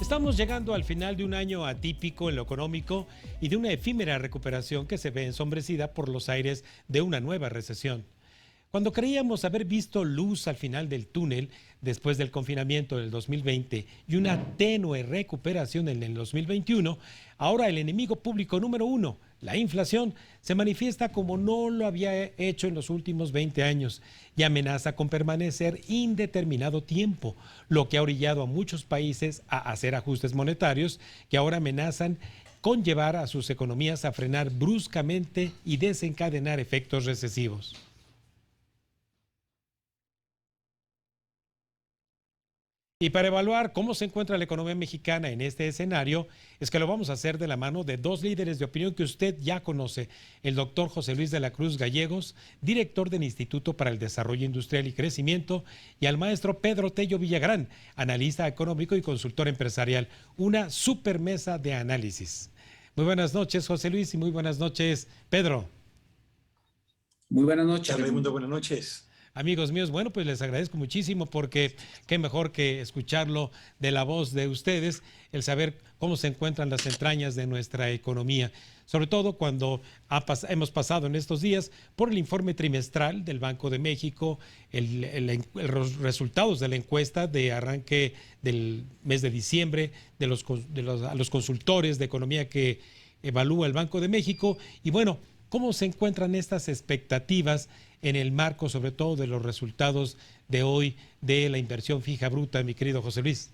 Estamos llegando al final de un año atípico en lo económico y de una efímera recuperación que se ve ensombrecida por los aires de una nueva recesión. Cuando creíamos haber visto luz al final del túnel después del confinamiento del 2020 y una tenue recuperación en el 2021, ahora el enemigo público número uno, la inflación, se manifiesta como no lo había hecho en los últimos 20 años y amenaza con permanecer indeterminado tiempo, lo que ha orillado a muchos países a hacer ajustes monetarios que ahora amenazan con llevar a sus economías a frenar bruscamente y desencadenar efectos recesivos. Y para evaluar cómo se encuentra la economía mexicana en este escenario, es que lo vamos a hacer de la mano de dos líderes de opinión que usted ya conoce, el doctor José Luis de la Cruz Gallegos, director del Instituto para el Desarrollo Industrial y Crecimiento, y al maestro Pedro Tello Villagrán, analista económico y consultor empresarial, una supermesa de análisis. Muy buenas noches, José Luis, y muy buenas noches, Pedro. Muy buenas noches, Raimundo, buenas noches. Amigos míos, bueno, pues les agradezco muchísimo porque qué mejor que escucharlo de la voz de ustedes, el saber cómo se encuentran las entrañas de nuestra economía, sobre todo cuando hemos pasado en estos días por el informe trimestral del Banco de México, los resultados de la encuesta de arranque del mes de diciembre, a los consultores de economía que evalúa el Banco de México, y bueno, ¿cómo se encuentran estas expectativas en el marco, sobre todo, de los resultados de hoy de la inversión fija bruta, mi querido José Luis?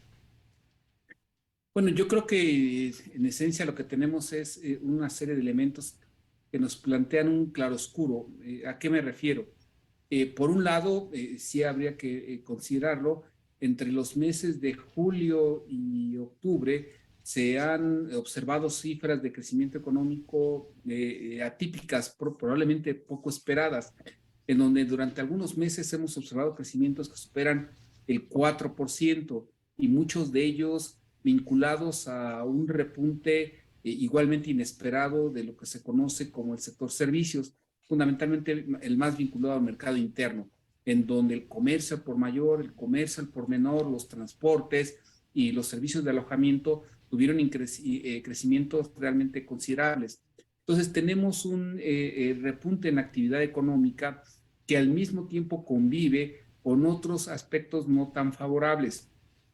Bueno, yo creo que en esencia lo que tenemos es una serie de elementos que nos plantean un claroscuro. ¿A qué me refiero? Por un lado, sí habría que considerarlo, entre los meses de julio y octubre se han observado cifras de crecimiento económico atípicas, probablemente poco esperadas, en donde durante algunos meses hemos observado crecimientos que superan el 4% y muchos de ellos vinculados a un repunte igualmente inesperado de lo que se conoce como el sector servicios, fundamentalmente el más vinculado al mercado interno, en donde el comercio al por mayor, el comercio al por menor, los transportes y los servicios de alojamiento tuvieron crecimientos realmente considerables. Entonces tenemos un repunte en la actividad económica que al mismo tiempo convive con otros aspectos no tan favorables.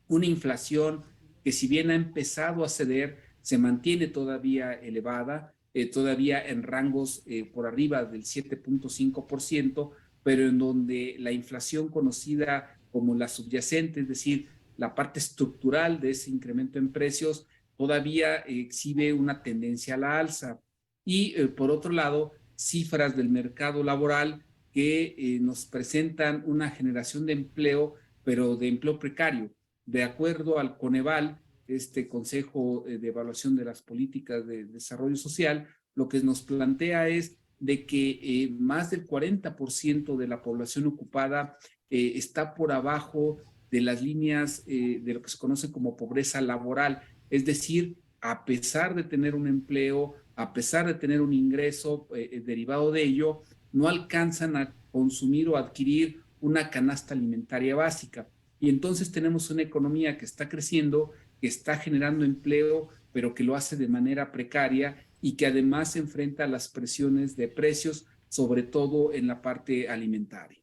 Una inflación que, si bien ha empezado a ceder, se mantiene todavía elevada, todavía en rangos por arriba del 7.5%, pero en donde la inflación conocida como la subyacente, es decir, la parte estructural de ese incremento en precios, todavía exhibe una tendencia a la alza. Y por otro lado, cifras del mercado laboral que nos presentan una generación de empleo, pero de empleo precario. De acuerdo al Coneval, este Consejo de Evaluación de las Políticas de Desarrollo Social, lo que nos plantea es de que más del 40% de la población ocupada está por abajo de las líneas de lo que se conoce como pobreza laboral, es decir, a pesar de tener un empleo, a pesar de tener un ingreso derivado de ello, no alcanzan a consumir o adquirir una canasta alimentaria básica. Y entonces tenemos una economía que está creciendo, que está generando empleo, pero que lo hace de manera precaria y que además se enfrenta a las presiones de precios, sobre todo en la parte alimentaria.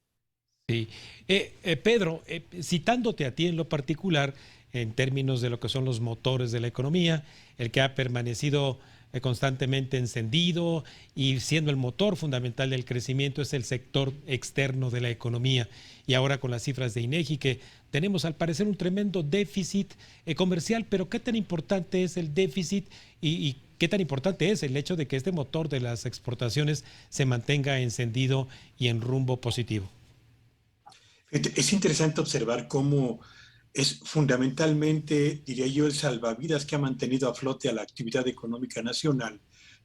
Sí. Pedro, citándote a ti en lo particular, en términos de lo que son los motores de la economía, el que ha permanecido constantemente encendido y siendo el motor fundamental del crecimiento es el sector externo de la economía. Y ahora con las cifras de INEGI que tenemos al parecer un tremendo déficit comercial, pero ¿qué tan importante es el déficit y qué tan importante es el hecho de que este motor de las exportaciones se mantenga encendido y en rumbo positivo? Es interesante observar cómo es fundamentalmente, diría yo, el salvavidas que ha mantenido a flote a la actividad económica nacional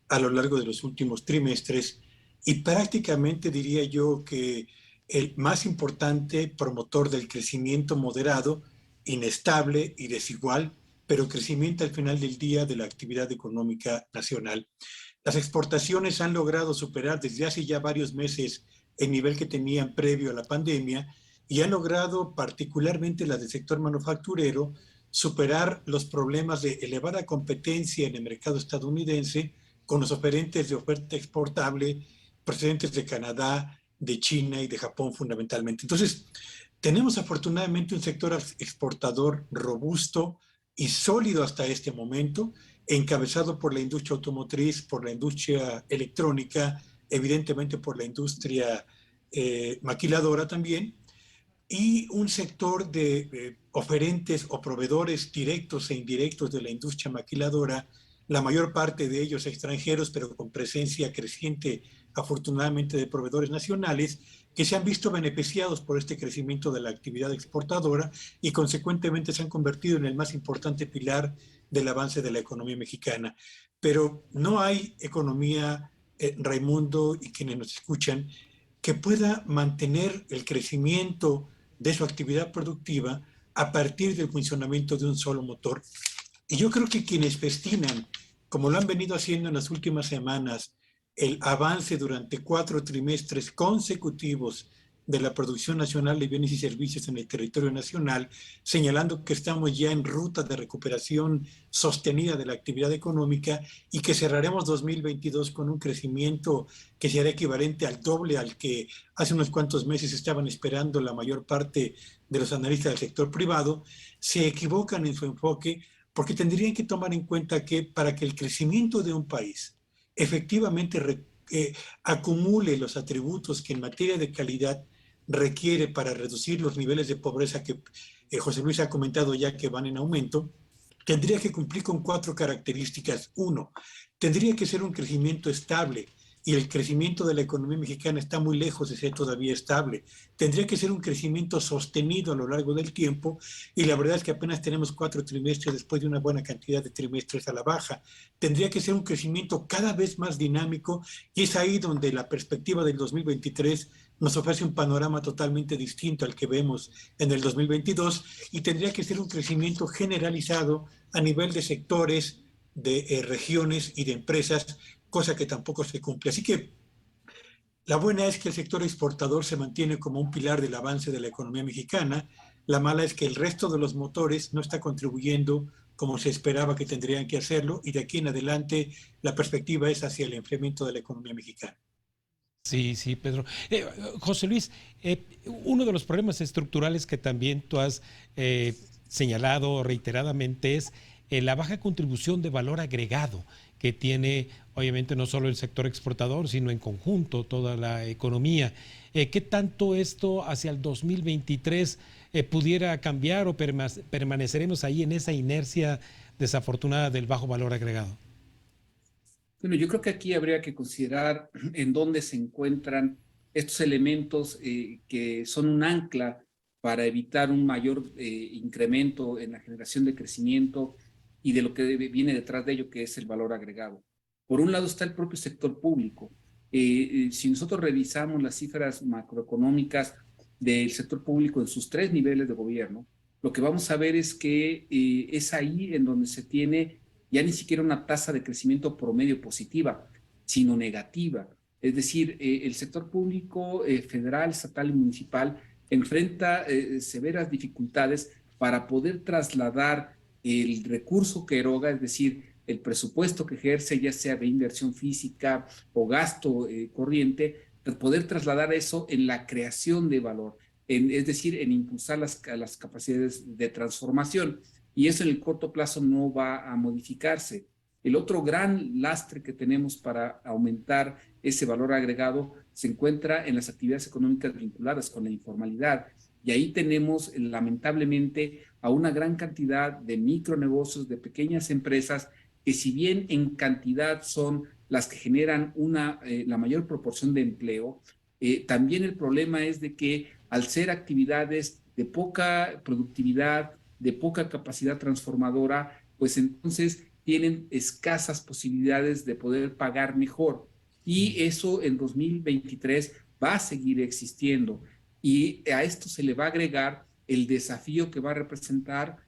a lo largo de los últimos trimestres y prácticamente diría yo que el más importante promotor del crecimiento moderado, inestable y desigual, pero crecimiento al final del día de la actividad económica nacional. Las exportaciones han logrado superar desde hace ya varios meses el nivel que tenían previo a la pandemia y han logrado, particularmente las del sector manufacturero, superar los problemas de elevada competencia en el mercado estadounidense con los oferentes de oferta exportable procedentes de Canadá, de China y de Japón fundamentalmente. Entonces, tenemos afortunadamente un sector exportador robusto y sólido hasta este momento, encabezado por la industria automotriz, por la industria electrónica, evidentemente por la industria maquiladora también, y un sector de oferentes o proveedores directos e indirectos de la industria maquiladora, la mayor parte de ellos extranjeros, pero con presencia creciente, afortunadamente, de proveedores nacionales, que se han visto beneficiados por este crecimiento de la actividad exportadora y consecuentemente se han convertido en el más importante pilar del avance de la economía mexicana. Pero no hay economía, Raimundo y quienes nos escuchan, que pueda mantener el crecimiento de su actividad productiva a partir del funcionamiento de un solo motor. Y yo creo que quienes festinan, como lo han venido haciendo en las últimas semanas, el avance durante 4 trimestres consecutivos de la producción nacional de bienes y servicios en el territorio nacional, señalando que estamos ya en ruta de recuperación sostenida de la actividad económica y que cerraremos 2022 con un crecimiento que será equivalente al doble al que hace unos cuantos meses estaban esperando la mayor parte de los analistas del sector privado, se equivocan en su enfoque porque tendrían que tomar en cuenta que para que el crecimiento de un país efectivamente acumule los atributos que en materia de calidad requiere para reducir los niveles de pobreza que José Luis ha comentado ya que van en aumento, tendría que cumplir con 4 características. 1, tendría que ser un crecimiento estable, y el crecimiento de la economía mexicana está muy lejos de ser todavía estable. Tendría que ser un crecimiento sostenido a lo largo del tiempo, y la verdad es que apenas tenemos 4 trimestres después de una buena cantidad de trimestres a la baja. Tendría que ser un crecimiento cada vez más dinámico, y es ahí donde la perspectiva del 2023 nos ofrece un panorama totalmente distinto al que vemos en el 2022, y tendría que ser un crecimiento generalizado a nivel de sectores, de regiones y de empresas, cosa que tampoco se cumple. Así que la buena es que el sector exportador se mantiene como un pilar del avance de la economía mexicana. La mala es que el resto de los motores no está contribuyendo como se esperaba que tendrían que hacerlo, y de aquí en adelante la perspectiva es hacia el enfriamiento de la economía mexicana. Sí, sí, Pedro. José Luis, uno de los problemas estructurales que también tú has señalado reiteradamente es la baja contribución de valor agregado que tiene obviamente no solo el sector exportador, sino en conjunto toda la economía. ¿Qué tanto esto hacia el 2023 pudiera cambiar o permaneceremos ahí en esa inercia desafortunada del bajo valor agregado? Bueno, yo creo que aquí habría que considerar en dónde se encuentran estos elementos que son un ancla para evitar un mayor incremento en la generación de crecimiento y de lo que viene detrás de ello, que es el valor agregado. Por un lado está el propio sector público. Si nosotros revisamos las cifras macroeconómicas del sector público en sus 3 niveles de gobierno, lo que vamos a ver es que es ahí en donde se tiene ya ni siquiera una tasa de crecimiento promedio positiva, sino negativa. Es decir, el sector público federal, estatal y municipal enfrenta severas dificultades para poder trasladar el recurso que eroga, es decir, el presupuesto que ejerce, ya sea de inversión física o gasto corriente, poder trasladar eso en la creación de valor, es decir, en impulsar las capacidades de transformación. Y eso en el corto plazo no va a modificarse. El otro gran lastre que tenemos para aumentar ese valor agregado se encuentra en las actividades económicas vinculadas con la informalidad. Y ahí tenemos, lamentablemente, a una gran cantidad de micronegocios, de pequeñas empresas, que si bien en cantidad son las que generan la mayor proporción de empleo, también el problema es de que al ser actividades de poca productividad, de poca capacidad transformadora, pues entonces tienen escasas posibilidades de poder pagar mejor. Y eso en 2023 va a seguir existiendo. Y a esto se le va a agregar el desafío que va a representar,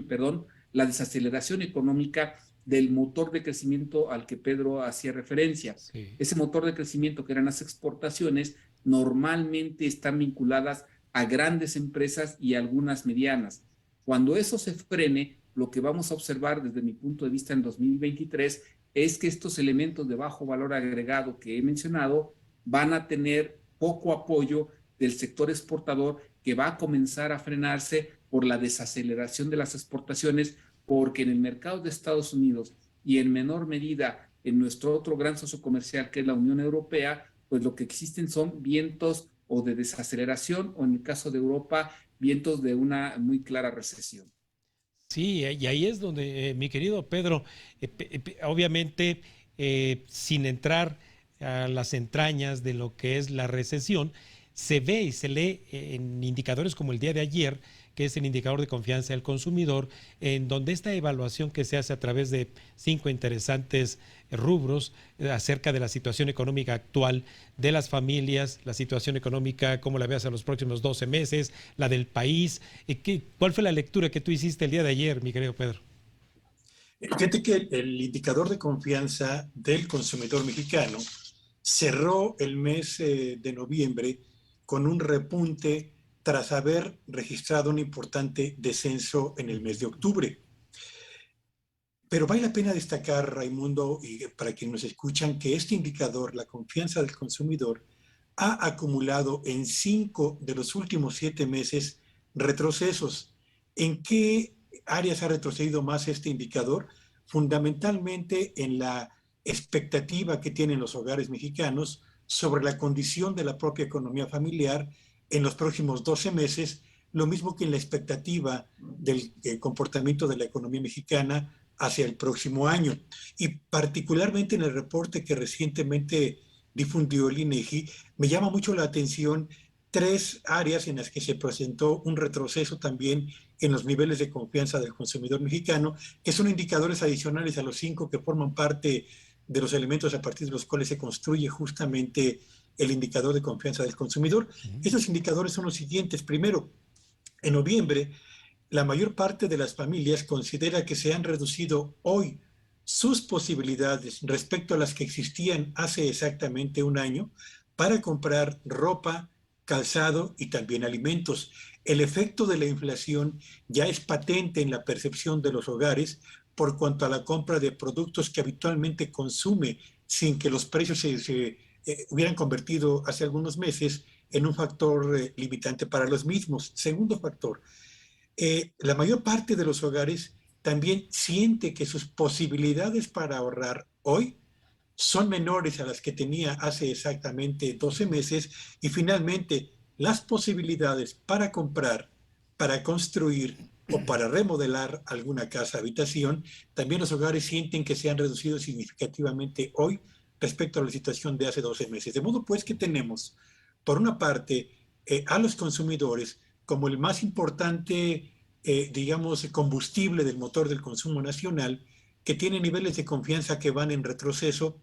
perdón, la desaceleración económica del motor de crecimiento al que Pedro hacía referencia. Sí. Ese motor de crecimiento que eran las exportaciones normalmente están vinculadas a grandes empresas y a algunas medianas. Cuando eso se frene, lo que vamos a observar desde mi punto de vista en 2023 es que estos elementos de bajo valor agregado que he mencionado van a tener poco apoyo del sector exportador, que va a comenzar a frenarse por la desaceleración de las exportaciones, porque en el mercado de Estados Unidos y en menor medida en nuestro otro gran socio comercial, que es la Unión Europea, pues lo que existen son vientos o de desaceleración, o en el caso de Europa, vientos de una muy clara recesión. Sí, y ahí es donde, mi querido Pedro, obviamente, sin entrar a las entrañas de lo que es la recesión, se ve y se lee en indicadores como el día de ayer, que es el indicador de confianza del consumidor, en donde esta evaluación que se hace a través de 5 interesantes rubros acerca de la situación económica actual de las familias, la situación económica, cómo la veas a los próximos 12 meses, la del país. ¿Cuál fue la lectura que tú hiciste el día de ayer, mi querido Pedro? Fíjate que el indicador de confianza del consumidor mexicano cerró el mes de noviembre con un repunte tras haber registrado un importante descenso en el mes de octubre. Pero vale la pena destacar, Raimundo, y para quienes nos escuchan, que este indicador, la confianza del consumidor, ha acumulado en 5 de los últimos 7 meses retrocesos. ¿En qué áreas ha retrocedido más este indicador? Fundamentalmente en la expectativa que tienen los hogares mexicanos sobre la condición de la propia economía familiar en los próximos 12 meses, lo mismo que en la expectativa del comportamiento de la economía mexicana hacia el próximo año. Y particularmente en el reporte que recientemente difundió el INEGI, me llama mucho la atención 3 áreas en las que se presentó un retroceso también en los niveles de confianza del consumidor mexicano, que son indicadores adicionales a los 5 que forman parte de los elementos a partir de los cuales se construye justamente el indicador de confianza del consumidor. Esos indicadores son los siguientes. Primero, en noviembre, la mayor parte de las familias considera que se han reducido hoy sus posibilidades respecto a las que existían hace exactamente un año para comprar ropa, calzado y también alimentos. El efecto de la inflación ya es patente en la percepción de los hogares por cuanto a la compra de productos que habitualmente consume sin que los precios se hubieran convertido hace algunos meses en un factor limitante para los mismos. Segundo factor, la mayor parte de los hogares también siente que sus posibilidades para ahorrar hoy son menores a las que tenía hace exactamente 12 meses y finalmente las posibilidades para comprar, para construir o para remodelar alguna casa habitación, también los hogares sienten que se han reducido significativamente hoy respecto a la situación de hace 12 meses. De modo pues que tenemos, por una parte, a los consumidores como el más importante, digamos, combustible del motor del consumo nacional, que tiene niveles de confianza que van en retroceso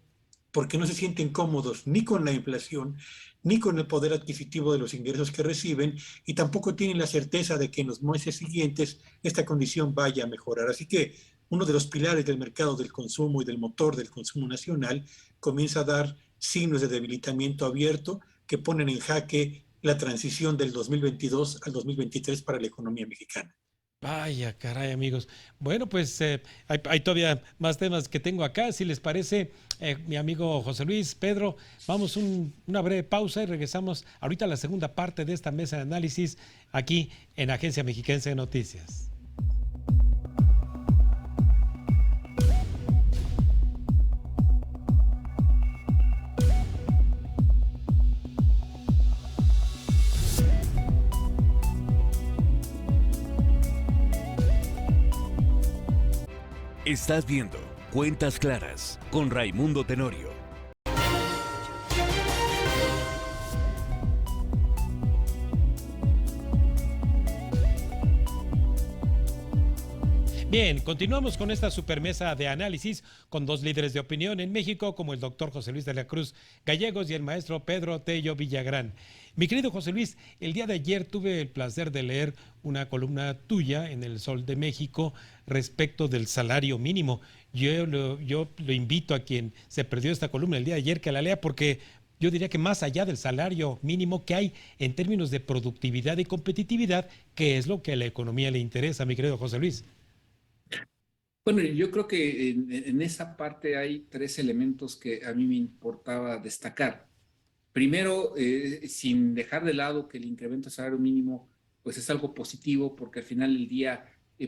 porque no se sienten cómodos ni con la inflación, ni con el poder adquisitivo de los ingresos que reciben, y tampoco tienen la certeza de que en los meses siguientes esta condición vaya a mejorar. Así que uno de los pilares del mercado del consumo y del motor del consumo nacional comienza a dar signos de debilitamiento abierto que ponen en jaque la transición del 2022 al 2023 para la economía mexicana. Vaya, caray, amigos. Bueno, pues hay todavía más temas que tengo acá. Si les parece, mi amigo José Luis, Pedro, vamos una breve pausa y regresamos ahorita a la segunda parte de esta mesa de análisis aquí en Agencia Mexiquense de Noticias. Estás viendo Cuentas Claras con Raimundo Tenorio. Bien, continuamos con esta supermesa de análisis con 2 líderes de opinión en México, como el doctor José Luis de la Cruz Gallegos y el maestro Pedro Tello Villagrán. Mi querido José Luis, el día de ayer tuve el placer de leer una columna tuya en El Sol de México respecto del salario mínimo. Yo lo invito a quien se perdió esta columna el día de ayer que la lea porque yo diría que más allá del salario mínimo que hay en términos de productividad y competitividad, que es lo que a la economía le interesa, mi querido José Luis. Bueno, yo creo que en esa parte hay tres elementos que a mí me importaba destacar. Primero, sin dejar de lado que el incremento del salario mínimo pues es algo positivo porque al final del día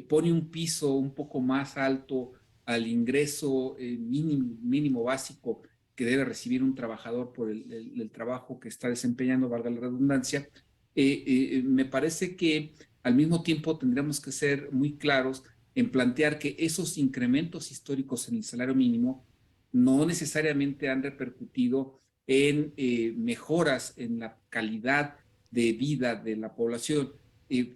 pone un piso un poco más alto al ingreso mínimo básico que debe recibir un trabajador por el trabajo que está desempeñando, valga la redundancia. Me parece que al mismo tiempo tendremos que ser muy claros en plantear que esos incrementos históricos en el salario mínimo no necesariamente han repercutido en mejoras en la calidad de vida de la población,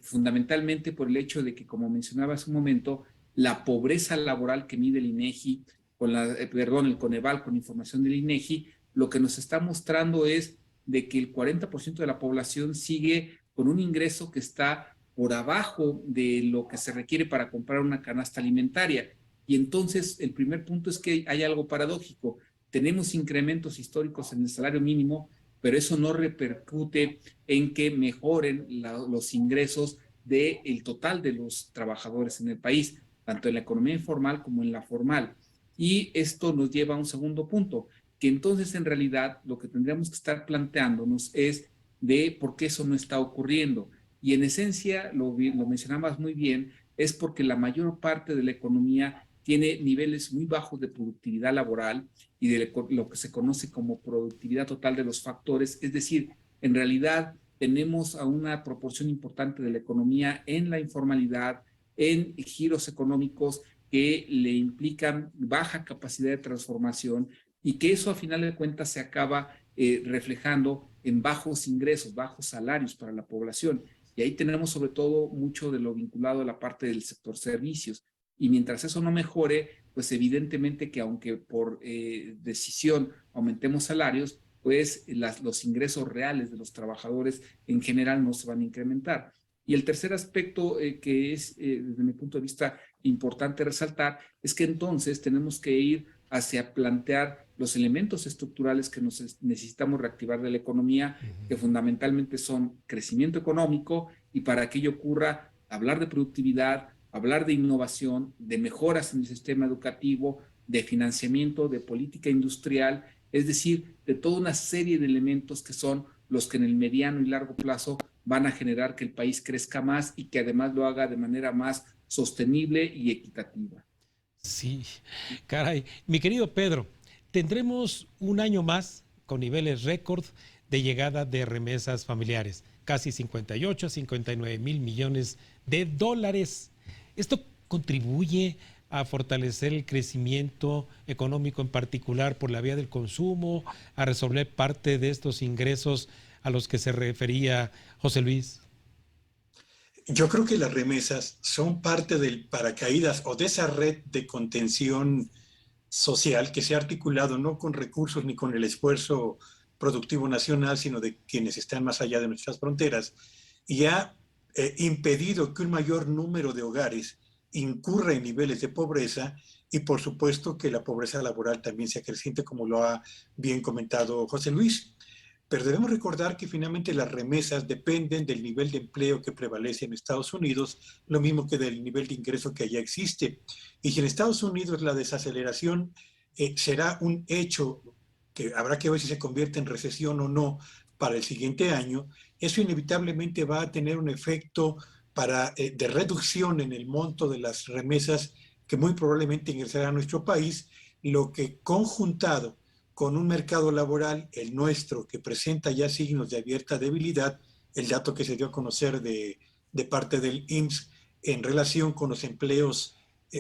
fundamentalmente por el hecho de que, como mencionaba hace un momento, la pobreza laboral que mide el INEGI, el Coneval, con información del INEGI, lo que nos está mostrando es de que el 40% de la población sigue con un ingreso que está por abajo de lo que se requiere para comprar una canasta alimentaria. Y entonces el primer punto es que hay algo paradójico. Tenemos incrementos históricos en el salario mínimo, pero eso no repercute en que mejoren los ingresos del total de los trabajadores en el país, tanto en la economía informal como en la formal. Y esto nos lleva a un segundo punto, que entonces en realidad lo que tendríamos que estar planteándonos es de por qué eso no está ocurriendo. Y en esencia, lo mencionabas muy bien, es porque la mayor parte de la economía tiene niveles muy bajos de productividad laboral y de lo que se conoce como productividad total de los factores. Es decir, en realidad tenemos a una proporción importante de la economía en la informalidad, en giros económicos que le implican baja capacidad de transformación y que eso a final de cuentas se acaba reflejando en bajos ingresos, bajos salarios para la población. Y ahí tenemos sobre todo mucho de lo vinculado a la parte del sector servicios. Y mientras eso no mejore, pues evidentemente que aunque por decisión aumentemos salarios, pues los ingresos reales de los trabajadores en general no se van a incrementar. Y el tercer aspecto que es, desde mi punto de vista, importante resaltar, es que entonces tenemos que ir hacia plantear los elementos estructurales que necesitamos reactivar de la economía, que fundamentalmente son crecimiento económico, y para que ello ocurra, hablar de productividad, hablar de innovación, de mejoras en el sistema educativo, de financiamiento, de política industrial, es decir, de toda una serie de elementos que son los que en el mediano y largo plazo van a generar que el país crezca más y que además lo haga de manera más sostenible y equitativa. Sí, caray. Mi querido Pedro, tendremos un año más con niveles récord de llegada de remesas familiares, casi 58 a 59 mil millones de dólares. Esto contribuye a fortalecer el crecimiento económico, en particular por la vía del consumo, a resolver parte de estos ingresos a los que se refería José Luis. Yo creo que las remesas son parte del paracaídas o de esa red de contención social que se ha articulado no con recursos ni con el esfuerzo productivo nacional, sino de quienes están más allá de nuestras fronteras, y ha impedido que un mayor número de hogares incurra en niveles de pobreza y por supuesto que la pobreza laboral también sea creciente, como lo ha bien comentado José Luis. Pero debemos recordar que finalmente las remesas dependen del nivel de empleo que prevalece en Estados Unidos, lo mismo que del nivel de ingreso que allá existe. Y si en Estados Unidos la desaceleración será un hecho que habrá que ver si se convierte en recesión o no para el siguiente año, eso inevitablemente va a tener un efecto de reducción en el monto de las remesas que muy probablemente ingresarán a nuestro país, lo que conjuntado con un mercado laboral, el nuestro, que presenta ya signos de abierta debilidad, el dato que se dio a conocer de parte del IMSS en relación con los empleos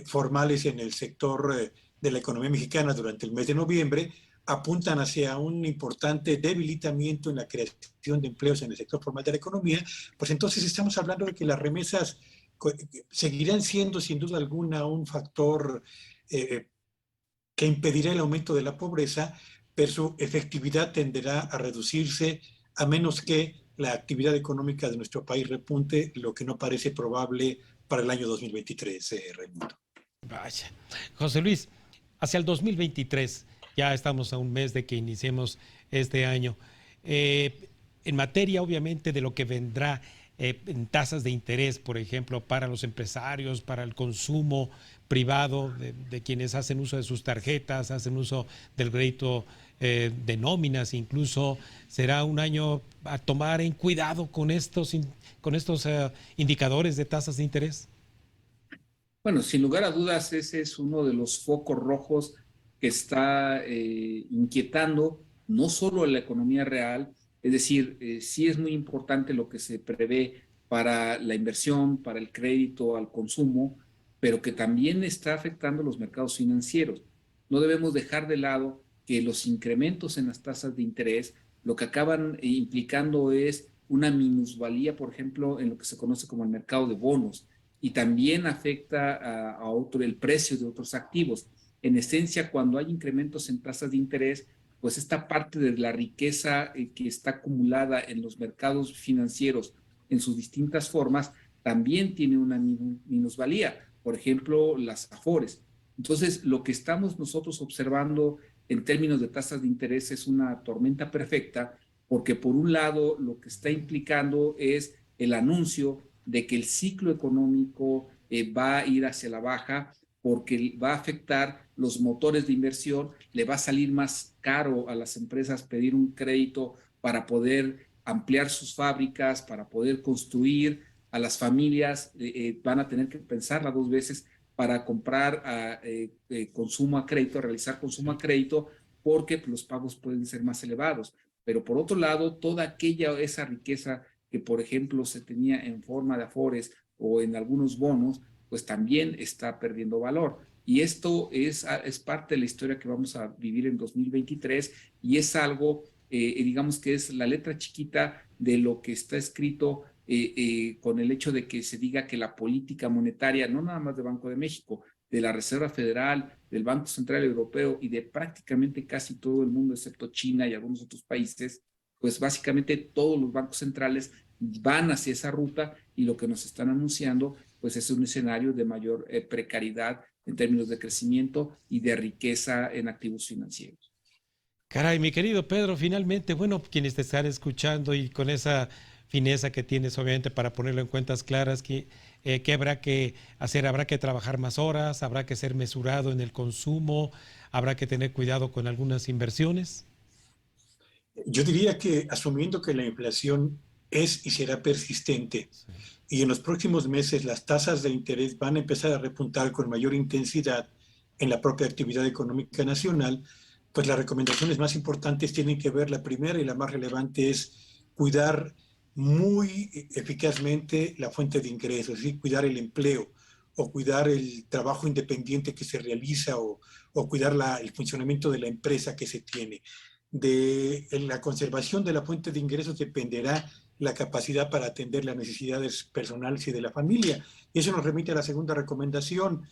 formales en el sector de la economía mexicana durante el mes de noviembre, apuntan hacia un importante debilitamiento en la creación de empleos en el sector formal de la economía, pues entonces estamos hablando de que las remesas seguirán siendo sin duda alguna un factor que impedirá el aumento de la pobreza, pero su efectividad tenderá a reducirse a menos que la actividad económica de nuestro país repunte, lo que no parece probable para el año 2023, Raimundo. Vaya. José Luis, hacia el 2023, ya estamos a un mes de que iniciemos este año. En materia, obviamente, de lo que vendrá en tasas de interés, por ejemplo, para los empresarios, para el consumo privado de quienes hacen uso de sus tarjetas, hacen uso del crédito de nóminas, incluso será un año a tomar en cuidado con estos indicadores de tasas de interés. Bueno, sin lugar a dudas, ese es uno de los focos rojos que está inquietando no solo la economía real, es decir, sí es muy importante lo que se prevé para la inversión, para el crédito al consumo, pero que también está afectando los mercados financieros. No debemos dejar de lado que los incrementos en las tasas de interés lo que acaban implicando es una minusvalía, por ejemplo, en lo que se conoce como el mercado de bonos, y también afecta el precio de otros activos. En esencia, cuando hay incrementos en tasas de interés, pues esta parte de la riqueza que está acumulada en los mercados financieros en sus distintas formas, también tiene una minusvalía. Por ejemplo, las afores. Entonces, lo que estamos nosotros observando en términos de tasas de interés es una tormenta perfecta, porque por un lado lo que está implicando es el anuncio de que el ciclo económico va a ir hacia la baja, porque va a afectar los motores de inversión, le va a salir más caro a las empresas pedir un crédito para poder ampliar sus fábricas, para poder construir. A las familias van a tener que pensarla dos veces para comprar consumo a crédito, realizar consumo a crédito, porque los pagos pueden ser más elevados. Pero por otro lado, toda esa riqueza que, por ejemplo, se tenía en forma de afores o en algunos bonos, pues también está perdiendo valor. Y esto es parte de la historia que vamos a vivir en 2023 y es algo, digamos que es la letra chiquita de lo que está escrito con el hecho de que se diga que la política monetaria, no nada más del Banco de México, de la Reserva Federal, del Banco Central Europeo y de prácticamente casi todo el mundo, excepto China y algunos otros países, pues básicamente todos los bancos centrales van hacia esa ruta y lo que nos están anunciando pues es un escenario de mayor precariedad en términos de crecimiento y de riqueza en activos financieros. Caray, mi querido Pedro, finalmente, bueno, quienes te están escuchando y con esa fineza que tienes, obviamente, para ponerlo en cuentas claras, ¿qué habrá que hacer? ¿Habrá que trabajar más horas? ¿Habrá que ser mesurado en el consumo? ¿Habrá que tener cuidado con algunas inversiones? Yo diría que asumiendo que la inflación es y será persistente Sí. y en los próximos meses las tasas de interés van a empezar a repuntar con mayor intensidad en la propia actividad económica nacional, pues las recomendaciones más importantes tienen que ver, la primera y la más relevante es cuidar muy eficazmente la fuente de ingresos, ¿sí? Cuidar el empleo o cuidar el trabajo independiente que se realiza o cuidar el funcionamiento de la empresa que se tiene. De la conservación de la fuente de ingresos dependerá la capacidad para atender las necesidades personales y de la familia. Y eso nos remite a la segunda recomendación.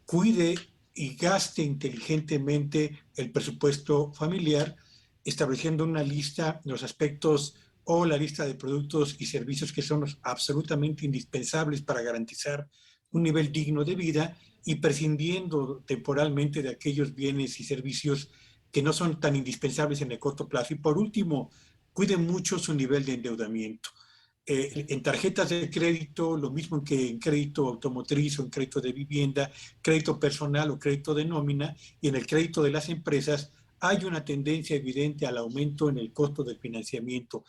Cuide y gaste inteligentemente el presupuesto familiar, estableciendo una lista de los aspectos o la lista de productos y servicios que son absolutamente indispensables para garantizar un nivel digno de vida y prescindiendo temporalmente de aquellos bienes y servicios que no son tan indispensables en el corto plazo. Y por último, cuiden mucho su nivel de endeudamiento. En tarjetas de crédito, lo mismo que en crédito automotriz o en crédito de vivienda, crédito personal o crédito de nómina, y en el crédito de las empresas, hay una tendencia evidente al aumento en el costo del financiamiento.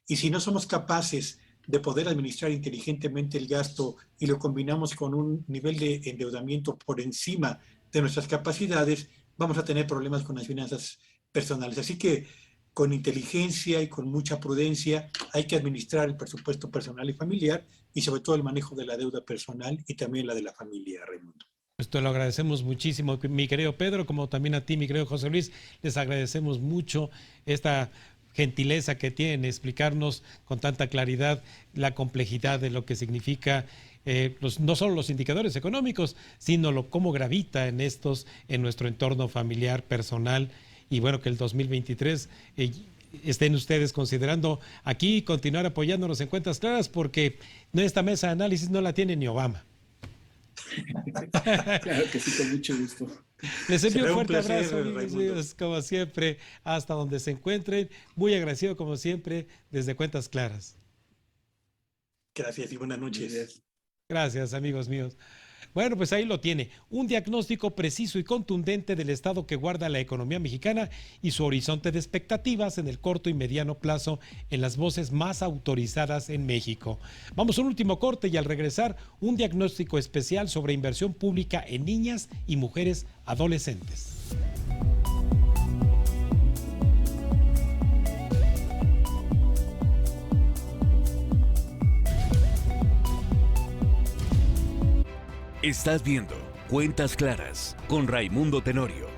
Y si no somos capaces de poder administrar inteligentemente el gasto y lo combinamos con un nivel de endeudamiento por encima de nuestras capacidades, vamos a tener problemas con las finanzas personales. Así que con inteligencia y con mucha prudencia hay que administrar el presupuesto personal y familiar y sobre todo el manejo de la deuda personal y también la de la familia, Raimundo. Esto lo agradecemos muchísimo, mi querido Pedro, como también a ti, mi querido José Luis. Les agradecemos mucho esta gentileza que tienen explicarnos con tanta claridad la complejidad de lo que significa no solo los indicadores económicos, sino cómo gravita en nuestro entorno familiar, personal, y bueno, que el 2023 estén ustedes considerando aquí continuar apoyándonos en Cuentas Claras, porque esta mesa de análisis no la tiene ni Obama. Claro que sí, con mucho gusto. Les envío Será un un fuerte placer, abrazo, amigos Raimundo. míos, como siempre, hasta donde se encuentren. Muy agradecido, como siempre, desde Cuentas Claras. Gracias y buenas noches. Gracias, amigos míos. Bueno, pues ahí lo tiene, un diagnóstico preciso y contundente del estado que guarda la economía mexicana y su horizonte de expectativas en el corto y mediano plazo en las voces más autorizadas en México. Vamos a un último corte y al regresar, un diagnóstico especial sobre inversión pública en niñas y mujeres adolescentes. Estás viendo Cuentas Claras con Raimundo Tenorio.